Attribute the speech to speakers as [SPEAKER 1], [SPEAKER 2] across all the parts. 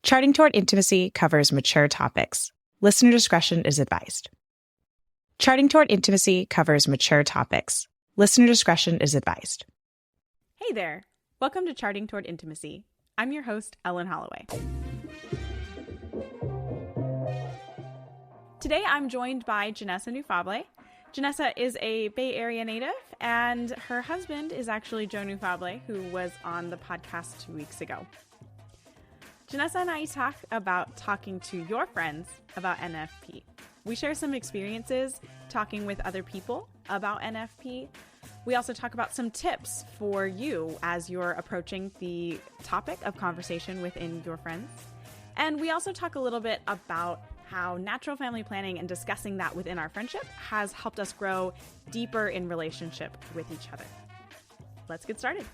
[SPEAKER 1] Charting Toward Intimacy covers mature topics. Listener discretion is advised. Charting Toward Intimacy covers mature topics. Listener discretion is advised.
[SPEAKER 2] Hey there. Welcome to Charting Toward Intimacy. I'm your host, Ellen Holloway. Today, I'm joined by Janessa Nufable. Janessa is a Bay Area native, and her husband is actually Joe Nufable, who was on the podcast 2 weeks ago. Janessa and I talk about talking to your friends about NFP. We share some experiences talking with other people about NFP. We also talk about some tips for you as you're approaching the topic of conversation within your friends. And we also talk a little bit about how natural family planning and discussing that within our friendship has helped us grow deeper in relationship with each other. Let's get started.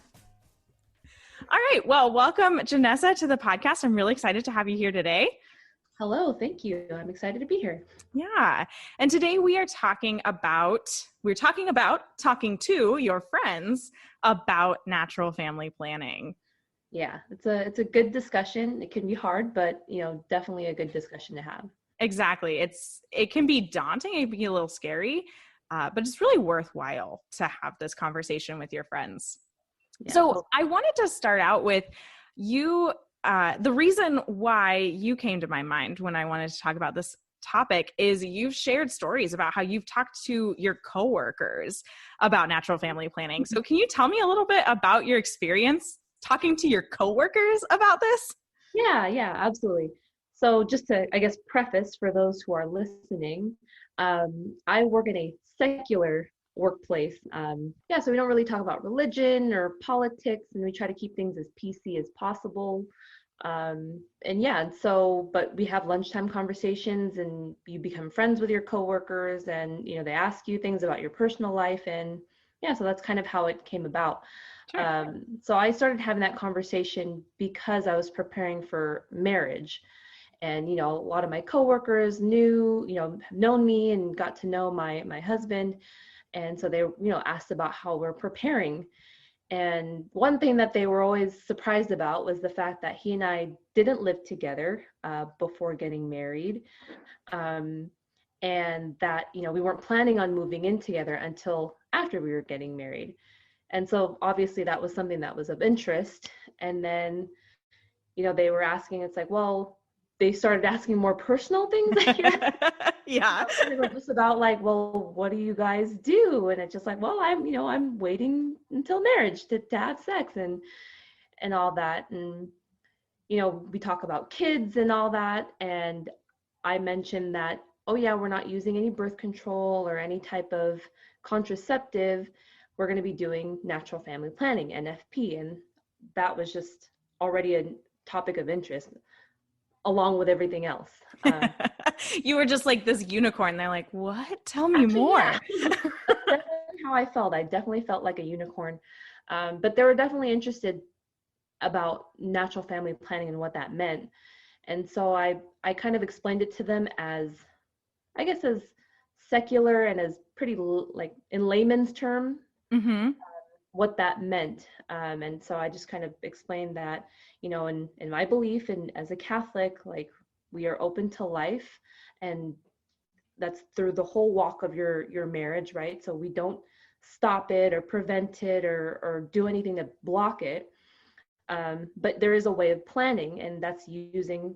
[SPEAKER 2] All right. Well, welcome, Janessa, to the podcast. I'm really excited to have you here today.
[SPEAKER 3] Hello. Thank you. I'm excited to be here.
[SPEAKER 2] Yeah. And today we are talking talking to your friends about natural family planning.
[SPEAKER 3] Yeah, it's a good discussion. It can be hard, but definitely a good discussion to have.
[SPEAKER 2] Exactly. It can be daunting. It can be a little scary, but it's really worthwhile to have this conversation with your friends. Yeah. So I wanted to start out with you. The reason why you came to my mind when I wanted to talk about this topic is you've shared stories about how you've talked to your coworkers about natural family planning. So can you tell me a little bit about your experience talking to your coworkers about this?
[SPEAKER 3] Yeah, absolutely. So just to, I guess, preface for those who are listening, I work in a secular workplace. So we don't really talk about religion or politics, and we try to keep things as PC as possible. But we have lunchtime conversations, and you become friends with your coworkers, and they ask you things about your personal life, and so that's kind of how it came about. Sure. So I started having that conversation because I was preparing for marriage. And, a lot of my coworkers have known me and got to know my husband. And so they, asked about how we're preparing. And one thing that they were always surprised about was the fact that he and I didn't live together before getting married. And that, we weren't planning on moving in together until after we were getting married. And so obviously that was something that was of interest. And then, they were asking, it's like, well, they started asking more personal things.
[SPEAKER 2] Yeah.
[SPEAKER 3] It was just about like, well, what do you guys do? And it's just like, well, I'm waiting until marriage to have sex and all that. And, we talk about kids and all that. And I mentioned that, oh yeah, we're not using any birth control or any type of contraceptive. We're going to be doing natural family planning, NFP. And that was just already a topic of interest, along with everything else.
[SPEAKER 2] You were just like this unicorn. They're like, what? Tell me more.
[SPEAKER 3] Yeah. That's definitely how I felt. I definitely felt like a unicorn. But they were definitely interested about natural family planning and what that meant. And so I kind of explained it to them as secular and as pretty like in layman's term, what that meant. And so I just kind of explained that, in my belief and as a Catholic, like we are open to life, and that's through the whole walk of your marriage, right? So we don't stop it or prevent it or do anything to block it. But there is a way of planning, and that's using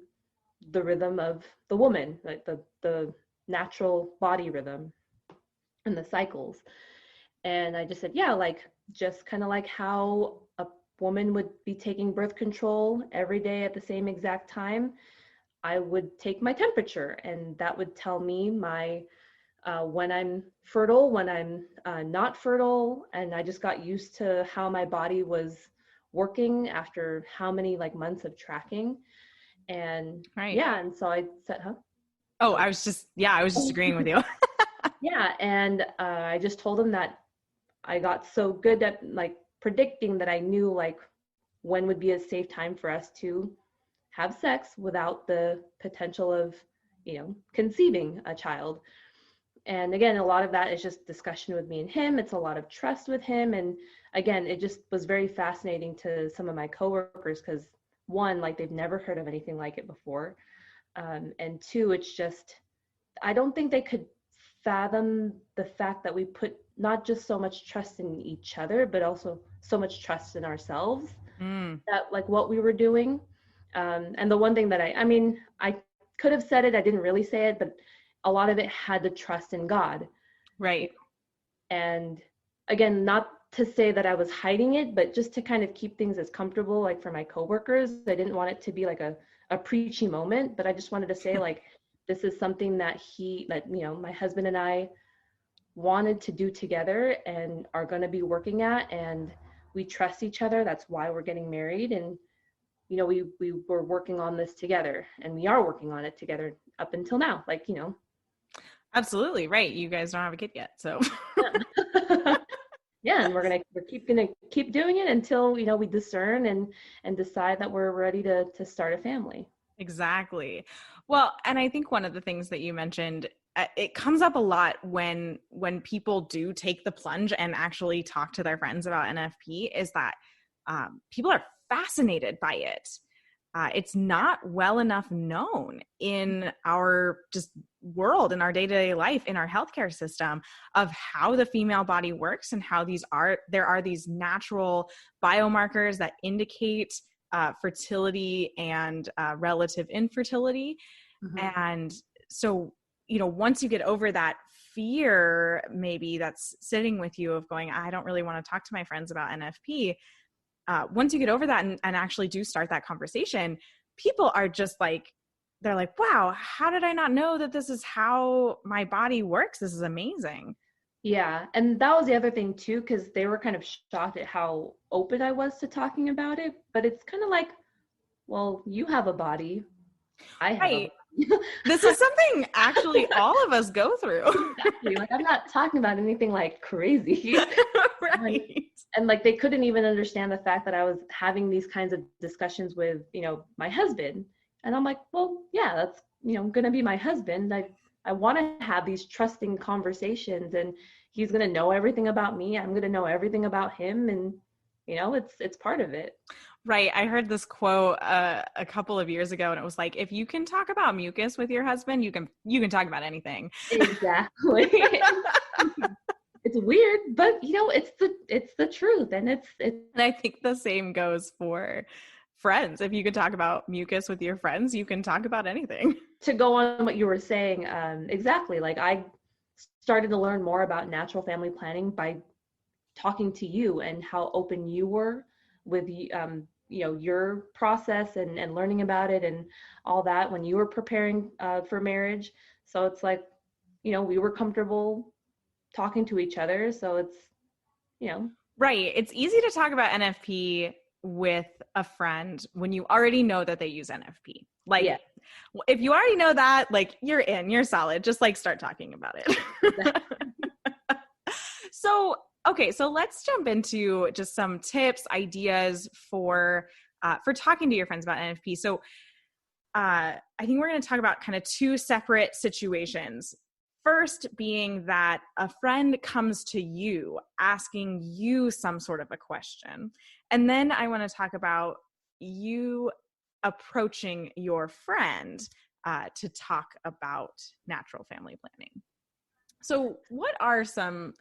[SPEAKER 3] the rhythm of the woman, like the natural body rhythm and the cycles. And I just said, yeah, like just kind of like how a woman would be taking birth control every day at the same exact time, I would take my temperature, and that would tell me my when I'm fertile, when I'm not fertile. And I just got used to how my body was working after how many like months of tracking. And
[SPEAKER 2] right.
[SPEAKER 3] And so I said,
[SPEAKER 2] Oh, I was just agreeing with you.
[SPEAKER 3] Yeah. And I just told him that I got so good at like predicting that I knew like when would be a safe time for us to have sex without the potential of, conceiving a child. And again, a lot of that is just discussion with me and him. It's a lot of trust with him. And again, it just was very fascinating to some of my coworkers because one, like they've never heard of anything like it before. And two, it's just, I don't think they could fathom the fact that we put not just so much trust in each other, but also so much trust in ourselves, that like what we were doing. And the one thing that I mean, I could have said it, I didn't really say it, but a lot of it had to trust in God.
[SPEAKER 2] Right.
[SPEAKER 3] And again, not to say that I was hiding it, but just to kind of keep things as comfortable, like for my coworkers. I didn't want it to be like a preachy moment, but I just wanted to say like, this is something that my husband and I wanted to do together and are going to be working at, and we trust each other. That's why we're getting married. And, we were working on this together, and we are working on it together up until now.
[SPEAKER 2] Absolutely. Right. You guys don't have a kid yet. So
[SPEAKER 3] yeah. Yeah, and we're gonna keep doing it until we discern and decide that we're ready to start a family.
[SPEAKER 2] Exactly. Well, and I think one of the things that you mentioned, it comes up a lot when people do take the plunge and actually talk to their friends about NFP, is that people are fascinated by it. It's not well enough known in our just world, in our day-to-day life, in our healthcare system, of how the female body works and how there are these natural biomarkers that indicate fertility and relative infertility. Mm-hmm. And so, once you get over that fear, maybe that's sitting with you of going, I don't really want to talk to my friends about NFP. Once you get over that and actually do start that conversation, people are just like, they're like, wow, how did I not know that this is how my body works? This is amazing.
[SPEAKER 3] Yeah. And that was the other thing too, because they were kind of shocked at how open I was to talking about it. But it's kind of like, well, you have a body. I have
[SPEAKER 2] right. This is something actually all of us go through.
[SPEAKER 3] Exactly. Like, I'm not talking about anything like crazy.
[SPEAKER 2] Right.
[SPEAKER 3] And like, they couldn't even understand the fact that I was having these kinds of discussions with, my husband. And I'm like, well, yeah, that's, going to be my husband. I want to have these trusting conversations, and he's going to know everything about me. I'm going to know everything about him. And, it's part of it.
[SPEAKER 2] Right. I heard this quote a couple of years ago, and it was like, if you can talk about mucus with your husband, you can talk about anything.
[SPEAKER 3] Exactly. It's weird, but it's the truth. And it's
[SPEAKER 2] and I think the same goes for friends. If you can talk about mucus with your friends, you can talk about anything.
[SPEAKER 3] To go on what you were saying, exactly. Like, I started to learn more about natural family planning by talking to you and how open you were with your process and learning about it and all that when you were preparing for marriage. So it's like, we were comfortable talking to each other. So it's,
[SPEAKER 2] Right. It's easy to talk about NFP with a friend when you already know that they use NFP. Like, yeah. If you already know that, like, you're solid. Just like start talking about it. So, okay. So let's jump into just some tips, ideas for talking to your friends about NFP. So I think we're going to talk about kind of two separate situations. First being that a friend comes to you asking you some sort of a question. And then I want to talk about you approaching your friend to talk about natural family planning. So what are some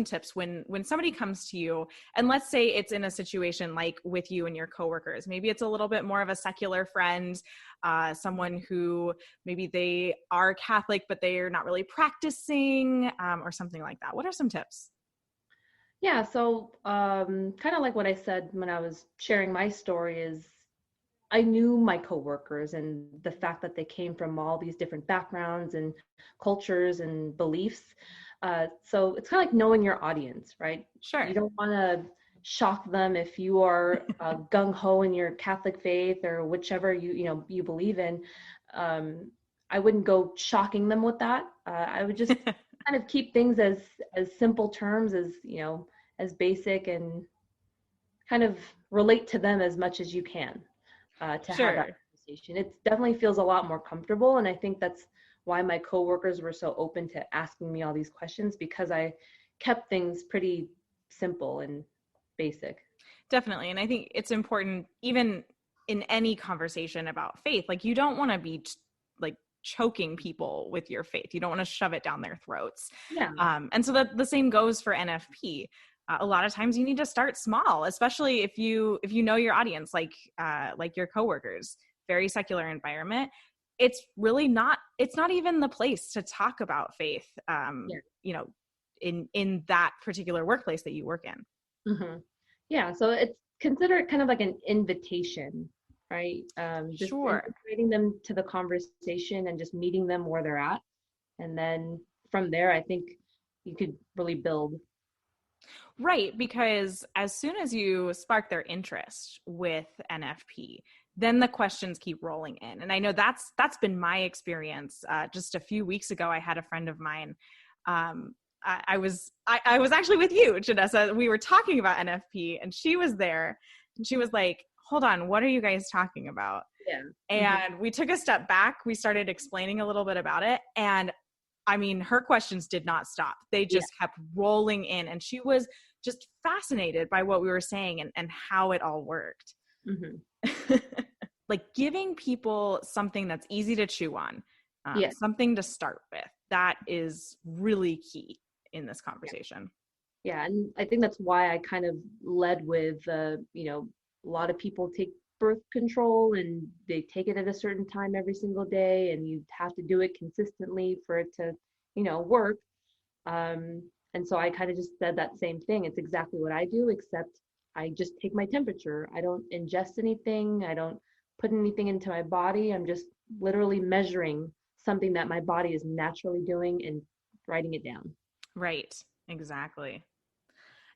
[SPEAKER 2] tips when somebody comes to you, and let's say it's in a situation like with you and your coworkers? Maybe it's a little bit more of a secular friend, someone who maybe they are Catholic, but they are not really practicing, or something like that. What are some tips?
[SPEAKER 3] Yeah. So kind of like what I said when I was sharing my story is, I knew my coworkers and the fact that they came from all these different backgrounds and cultures and beliefs. So it's kind of like knowing your audience, right?
[SPEAKER 2] Sure.
[SPEAKER 3] You don't want to shock them if you are gung-ho in your Catholic faith or whichever you believe in. I wouldn't go shocking them with that. I would just kind of keep things as simple terms as basic, and kind of relate to them as much as you can to
[SPEAKER 2] Sure.
[SPEAKER 3] have that conversation. It definitely feels a lot more comfortable, and I think that's why my coworkers were so open to asking me all these questions, because I kept things pretty simple and basic.
[SPEAKER 2] Definitely. And I think it's important, even in any conversation about faith, like you don't want to be like choking people with your faith. You don't want to shove it down their throats.
[SPEAKER 3] Yeah.
[SPEAKER 2] And so that the same goes for NFP. A lot of times you need to start small, especially if you know your audience, like your coworkers, very secular environment. It's really not, it's not even the place to talk about faith, you know, in that particular workplace that you work in.
[SPEAKER 3] Mm-hmm. Yeah. So it's considered kind of like an invitation, right? Just
[SPEAKER 2] Sure.
[SPEAKER 3] inviting them to the conversation and just meeting them where they're at. And then from there, I think you could really build.
[SPEAKER 2] Right, because as soon as you spark their interest with NFP, then the questions keep rolling in. And I know that's been my experience. Just a few weeks ago, I had a friend of mine. I was actually with you, Janessa. We were talking about NFP, and she was there, and she was like, "Hold on, what are you guys talking about?"
[SPEAKER 3] Yeah.
[SPEAKER 2] And we took a step back. We started explaining a little bit about it, and I mean, her questions did not stop. They just kept rolling in, and she was just fascinated by what we were saying and how it all worked.
[SPEAKER 3] Mm-hmm.
[SPEAKER 2] Like giving people something that's easy to chew on, something to start with, that is really key in this conversation.
[SPEAKER 3] Yeah, and I think that's why I kind of led with, you know, a lot of people take birth control and they take it at a certain time every single day, and you have to do it consistently for it to, you know, work. And so I kind of just said that same thing. It's exactly what I do, except I just take my temperature. I don't ingest anything. I don't put anything into my body. I'm just literally measuring something that my body is naturally doing and writing it down.
[SPEAKER 2] Right, exactly.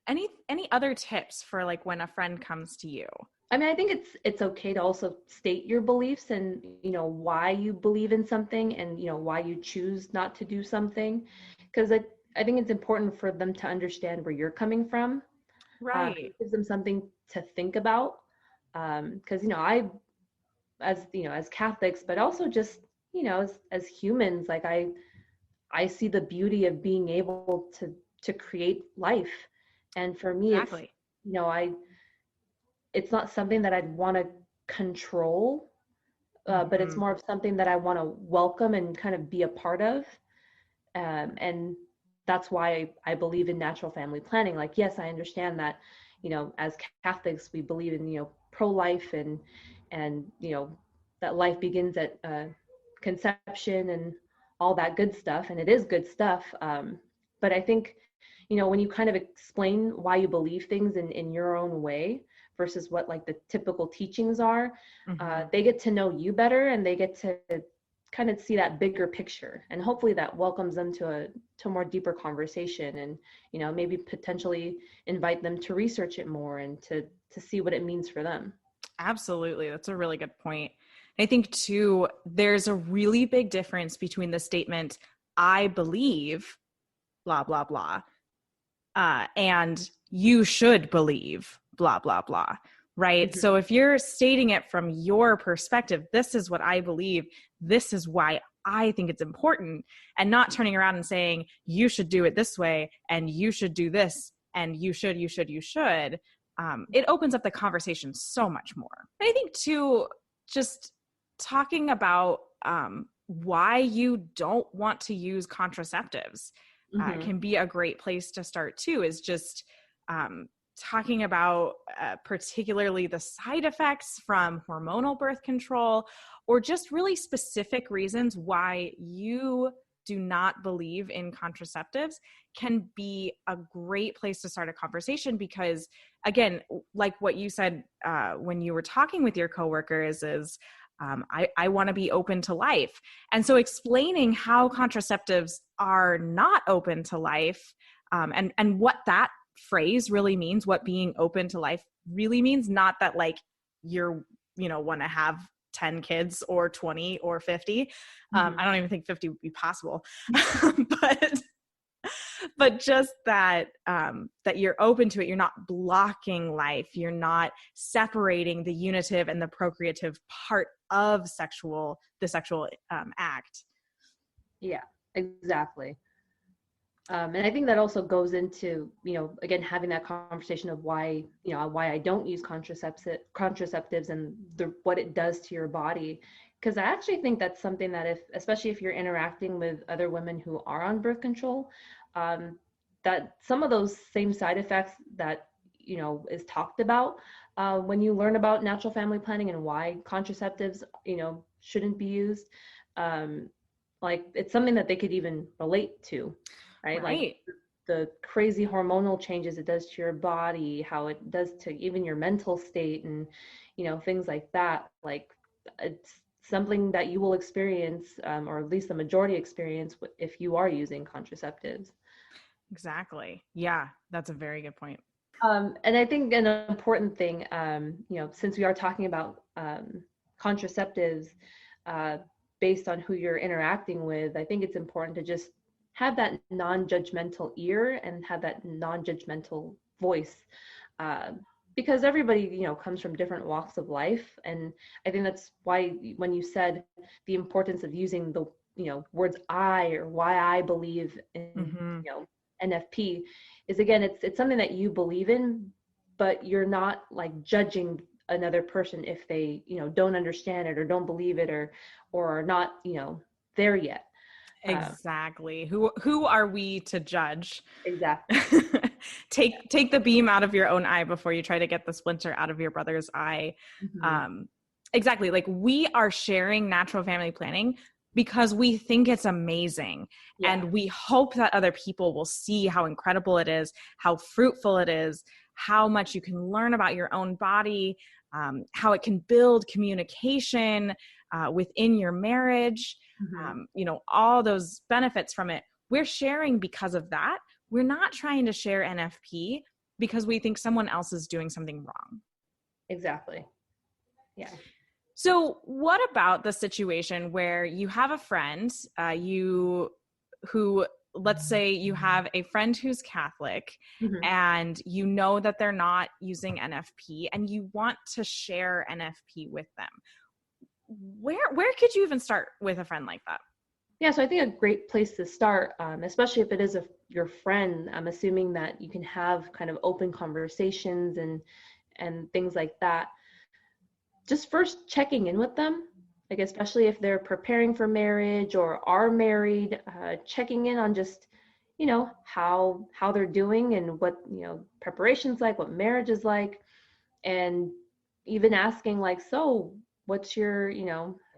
[SPEAKER 2] Any other tips for like when a friend comes to you?
[SPEAKER 3] I mean, I think it's okay to also state your beliefs and, you know, why you believe in something and, you know, why you choose not to do something, because I think it's important for them to understand where you're coming from.
[SPEAKER 2] Right.
[SPEAKER 3] It gives them something to think about. Because, you know, as Catholics, but also just, you know, as humans, like I see the beauty of being able to create life. And for me, it's,
[SPEAKER 2] Exactly.
[SPEAKER 3] you know, it's not something that I'd want to control, but it's more of something that I want to welcome and kind of be a part of. And that's why I believe in natural family planning. Like, yes, I understand that, you know, as Catholics, we believe in, you know, pro-life and, you know, that life begins at conception and all that good stuff. And it is good stuff. But I think, you know, when you kind of explain why you believe things in your own way versus what like the typical teachings are, they get to know you better and they get to kind of see that bigger picture, and hopefully that welcomes them to a more deeper conversation, and, you know, maybe potentially invite them to research it more and to see what it means for them.
[SPEAKER 2] Absolutely. That's a really good point. I think too, there's a really big difference between the statement, "I believe blah, blah, blah," and "you should believe blah, blah, blah." Right.
[SPEAKER 3] Mm-hmm.
[SPEAKER 2] So if you're stating it from your perspective, this is what I believe, this is why I think it's important, and not turning around and saying, "You should do it this way, and you should do this, and you should. It opens up the conversation so much more. And I think too, just talking about why you don't want to use contraceptives can be a great place to start too, is just talking about particularly the side effects from hormonal birth control, or just really specific reasons why you do not believe in contraceptives, can be a great place to start a conversation. Because again, like what you said when you were talking with your coworkers is, I want to be open to life. And so explaining how contraceptives are not open to life, and what that phrase really means, what being open to life really means, not that like you're, you know, want to have 10 kids or 20 or 50. I don't even think 50 would be possible. but just that that you're open to it. You're not blocking life. You're not separating the unitive and the procreative part of the sexual act.
[SPEAKER 3] Yeah, exactly. And I think that also goes into, again, having that conversation of why I don't use contraceptives and what it does to your body. Because I actually think that's something that especially if you're interacting with other women who are on birth control, that some of those same side effects that, is talked about when you learn about natural family planning and why contraceptives, shouldn't be used, like it's something that they could even relate to, right? Like the crazy hormonal changes it does to your body, how it does to even your mental state, and things like that. Like it's something that you will experience, or at least the majority experience, if you are using contraceptives.
[SPEAKER 2] Exactly. Yeah, that's a very good point.
[SPEAKER 3] And I think an important thing, since we are talking about contraceptives based on who you're interacting with, I think it's important to just have that non-judgmental ear and have that non-judgmental voice, because everybody, comes from different walks of life. And I think that's why when you said the importance of using the, words I, or why I believe in, NFP, is again, it's something that you believe in, but you're not like judging another person if they, don't understand it or don't believe it, or are not, there yet.
[SPEAKER 2] Exactly. Who are we to judge?
[SPEAKER 3] Exactly.
[SPEAKER 2] Take the beam out of your own eye before you try to get the splinter out of your brother's eye. Exactly. Like, we are sharing natural family planning because we think it's amazing. Yeah. And we hope that other people will see how incredible it is, how fruitful it is, how much you can learn about your own body, how it can build communication within your marriage, all those benefits from it. We're sharing because of that. We're not trying to share NFP because we think someone else is doing something wrong.
[SPEAKER 3] Exactly. Yeah.
[SPEAKER 2] So what about the situation where you have a friend, who, let's say you have a friend who's Catholic, and you know that they're not using NFP, and you want to share NFP with them? Where could you even start with a friend like that?
[SPEAKER 3] Yeah, so I think a great place to start, especially if it is your friend, I'm assuming that you can have kind of open conversations and things like that. Just first checking in with them, like especially if they're preparing for marriage or are married, checking in on just, how they're doing and what, preparation's like, what marriage is like, and even asking like, so what's your,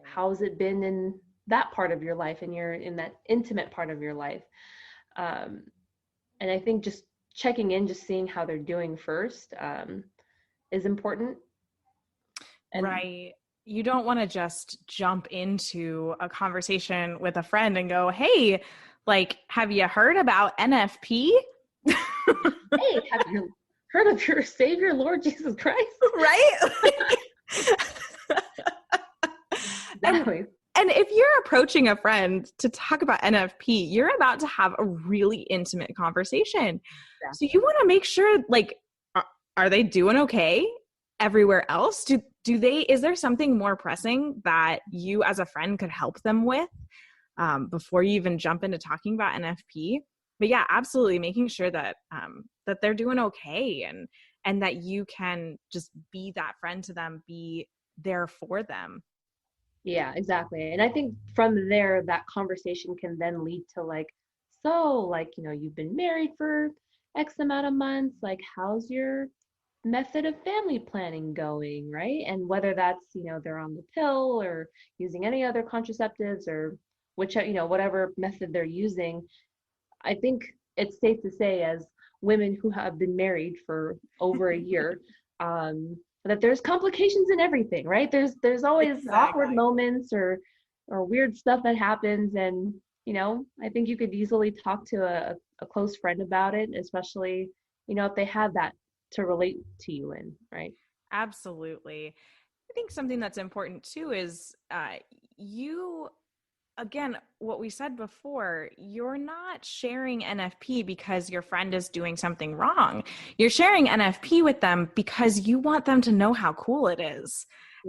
[SPEAKER 3] how's it been in that part of your life, and you're in that intimate part of your life. And I think just checking in, just seeing how they're doing first, is important.
[SPEAKER 2] And right. You don't want to just jump into a conversation with a friend and go, hey, like, have you heard about NFP?
[SPEAKER 3] Hey, have you heard of your Savior, Lord Jesus Christ?
[SPEAKER 2] Right?
[SPEAKER 3] Exactly.
[SPEAKER 2] And if you're approaching a friend to talk about NFP, you're about to have a really intimate conversation. Yeah. So you want to make sure, like, are they doing okay everywhere else? Is there something more pressing that you as a friend could help them with before you even jump into talking about NFP? But yeah, absolutely making sure that that they're doing okay, and that you can just be that friend to them, be there for them.
[SPEAKER 3] Yeah, exactly. And I think from there, that conversation can then lead to like, so like, you've been married for X amount of months, like, how's your method of family planning going, right? And whether that's, they're on the pill or using any other contraceptives, or whichever, whatever method they're using, I think it's safe to say, as women who have been married for over a year, that there's complications in everything, right? There's always awkward moments or weird stuff that happens, and I think you could easily talk to a close friend about it, especially if they have that to relate to you in, right?
[SPEAKER 2] Absolutely. I think something that's important too is again, what we said before, you're not sharing NFP because your friend is doing something wrong. You're sharing NFP with them because you want them to know how cool it is,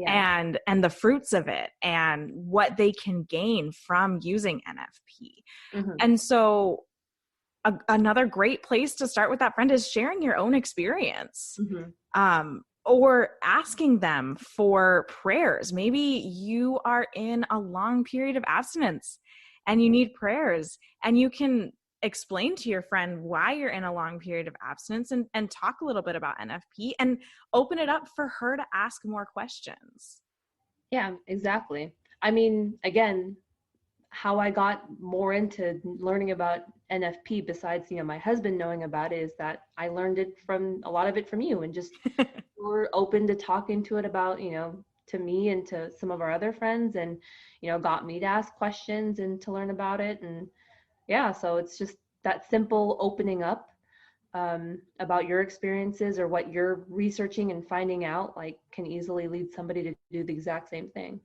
[SPEAKER 2] and the fruits of it, and what they can gain from using NFP. And so another great place to start with that friend is sharing your own experience.
[SPEAKER 3] Mm-hmm.
[SPEAKER 2] Or asking them for prayers. Maybe you are in a long period of abstinence and you need prayers, and you can explain to your friend why you're in a long period of abstinence, and talk a little bit about NFP and open it up for her to ask more questions.
[SPEAKER 3] Yeah, exactly. I mean, again, how I got more into learning about NFP, besides, my husband knowing about it, is that I learned a lot of it from you, and just were open to talking to it about, to me and to some of our other friends, and, got me to ask questions and to learn about it. And yeah, so it's just that simple opening up about your experiences or what you're researching and finding out, like, can easily lead somebody to do the exact same thing.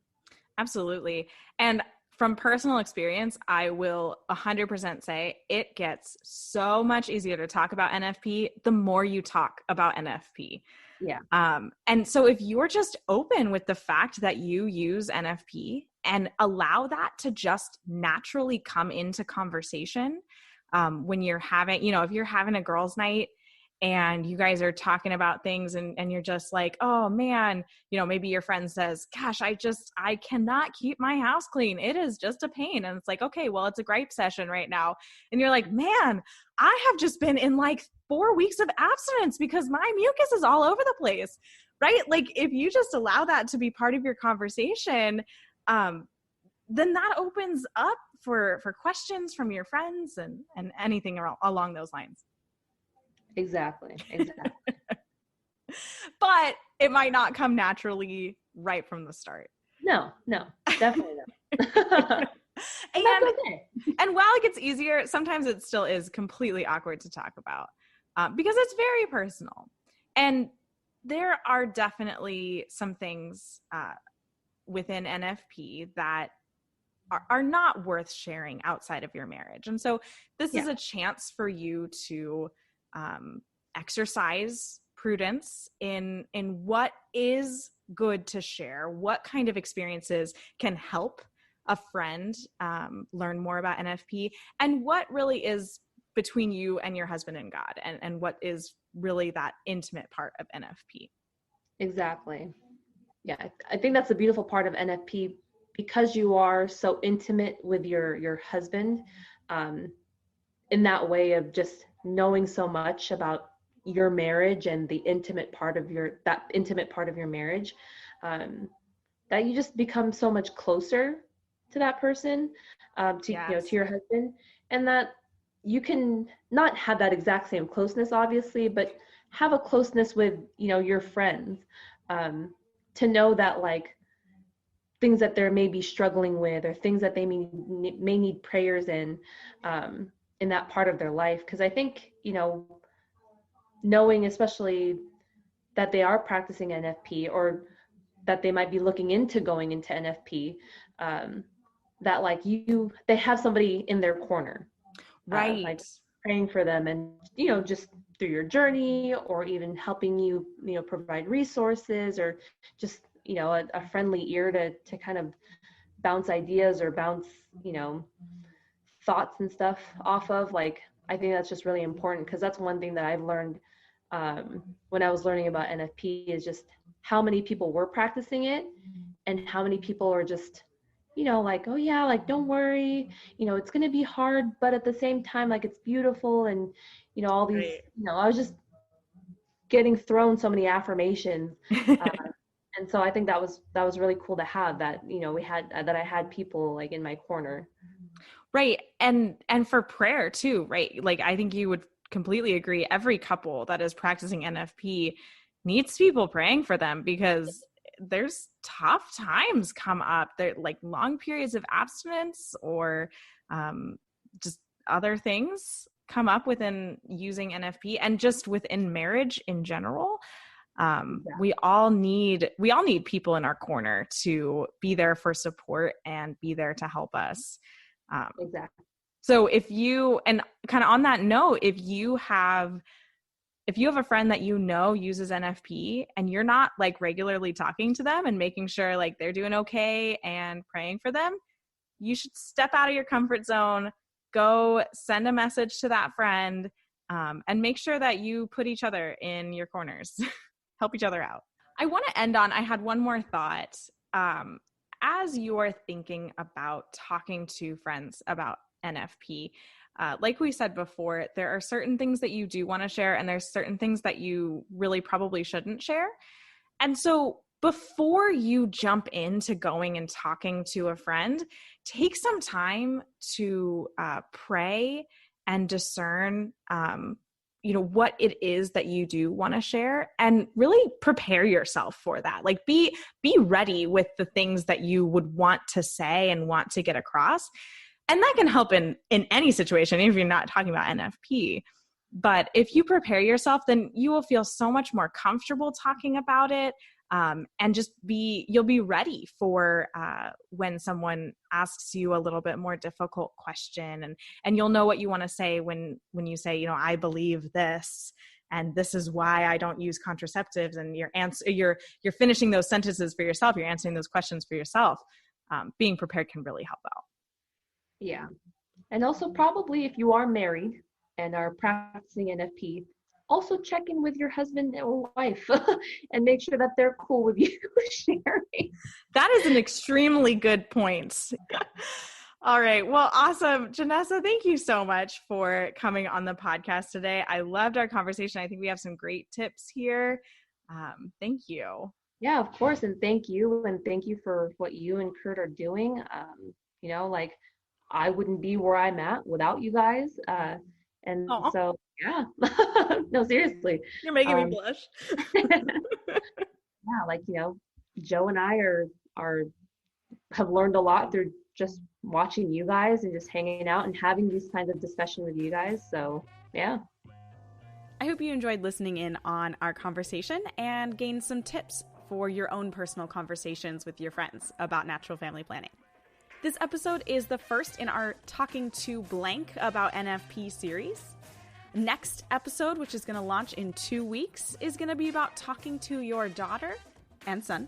[SPEAKER 2] Absolutely. And from personal experience, I will 100% say it gets so much easier to talk about NFP the more you talk about NFP.
[SPEAKER 3] Yeah.
[SPEAKER 2] And so if you're just open with the fact that you use NFP and allow that to just naturally come into conversation, when you're having, if you're having a girls' night and you guys are talking about things, and you're just like, oh man, maybe your friend says, gosh, I cannot keep my house clean. It is just a pain. And it's like, okay, well, it's a gripe session right now. And you're like, man, I have just been in like 4 weeks of abstinence because my mucus is all over the place, right? Like, if you just allow that to be part of your conversation, then that opens up for questions from your friends and anything along those lines.
[SPEAKER 3] Exactly.
[SPEAKER 2] But it might not come naturally right from the start.
[SPEAKER 3] No, definitely not.
[SPEAKER 2] And while it gets easier, sometimes it still is completely awkward to talk about, because it's very personal. And there are definitely some things within NFP that are not worth sharing outside of your marriage. And so this is a chance for you to exercise prudence in what is good to share, what kind of experiences can help a friend learn more about NFP, and what really is between you and your husband and God, and what is really that intimate part of NFP.
[SPEAKER 3] Exactly. Yeah, I think that's the beautiful part of NFP, because you are so intimate with your husband, in that way of just knowing so much about your marriage and the intimate part of your marriage, that you just become so much closer to that person, to your husband, and that you can not have that exact same closeness, obviously, but have a closeness with, your friends, to know that, like, things that they're maybe struggling with, or things that they may need prayers in that part of their life. Because I think, knowing especially that they are practicing NFP, or that they might be looking into going into NFP, that, like, they have somebody in their corner,
[SPEAKER 2] right?
[SPEAKER 3] Like praying for them, and, just through your journey, or even helping you, provide resources, or just, a friendly ear to kind of bounce ideas, or bounce, thoughts and stuff off of. Like, I think that's just really important, because that's one thing that I've learned when I was learning about NFP, is just how many people were practicing it, and how many people are just, like, oh yeah, like, don't worry, it's going to be hard, but at the same time, like, it's beautiful. And, all these, I was just getting thrown so many affirmations. And so I think that was really cool to have that, I had people, like, in my corner.
[SPEAKER 2] Right. And for prayer too, right? Like, I think you would completely agree. Every couple that is practicing NFP needs people praying for them, because there's tough times come up. There, like, long periods of abstinence, or just other things come up within using NFP, and just within marriage in general. We all need people in our corner to be there for support and be there to help us.
[SPEAKER 3] Exactly.
[SPEAKER 2] So if you, and kind of on that note, if you have a friend that uses NFP, and you're not, like, regularly talking to them and making sure, like, they're doing okay and praying for them, you should step out of your comfort zone, go send a message to that friend, and make sure that you put each other in your corners, help each other out. I want to end on, I had one more thought. As you're thinking about talking to friends about NFP, like we said before, there are certain things that you do want to share, and there's certain things that you really probably shouldn't share. And so before you jump into going and talking to a friend, take some time to pray and discern, what it is that you do want to share, and really prepare yourself for that. Like be ready with the things that you would want to say and want to get across. And that can help in any situation, even if you're not talking about NFP. But if you prepare yourself, then you will feel so much more comfortable talking about it. And you'll be ready for when someone asks you a little bit more difficult question, and you'll know what you want to say when you say, I believe this, and this is why I don't use contraceptives, and you're finishing those sentences for yourself, you're answering those questions for yourself. Being prepared can really help out.
[SPEAKER 3] Yeah. And also probably if you are married and are practicing NFP, also check in with your husband or wife and make sure that they're cool with you sharing.
[SPEAKER 2] That is an extremely good point. All right. Well, awesome. Janessa, thank you so much for coming on the podcast today. I loved our conversation. I think we have some great tips here. Thank you.
[SPEAKER 3] Yeah, of course. And thank you. And thank you for what you and Kurt are doing. I wouldn't be where I'm at without you guys. And
[SPEAKER 2] Aww.
[SPEAKER 3] So, yeah, no, seriously.
[SPEAKER 2] You're making me blush.
[SPEAKER 3] Yeah, Joe and I have learned a lot through just watching you guys and just hanging out and having these kinds of discussions with you guys. So, yeah.
[SPEAKER 2] I hope you enjoyed listening in on our conversation and gained some tips for your own personal conversations with your friends about natural family planning. This episode is the first in our Talking to Blank about NFP series. Next episode, which is going to launch in 2 weeks, is going to be about talking to your daughter and son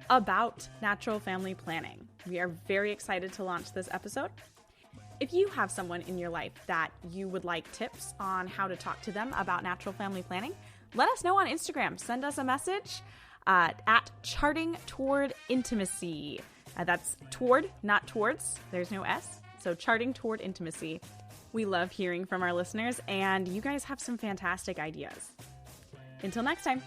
[SPEAKER 2] about natural family planning. We are very excited to launch this episode. If you have someone in your life that you would like tips on how to talk to them about natural family planning, let us know on Instagram. Send us a message at Charting Toward Intimacy. That's toward, not towards. There's no S. So Charting Toward Intimacy. We love hearing from our listeners, and you guys have some fantastic ideas. Until next time.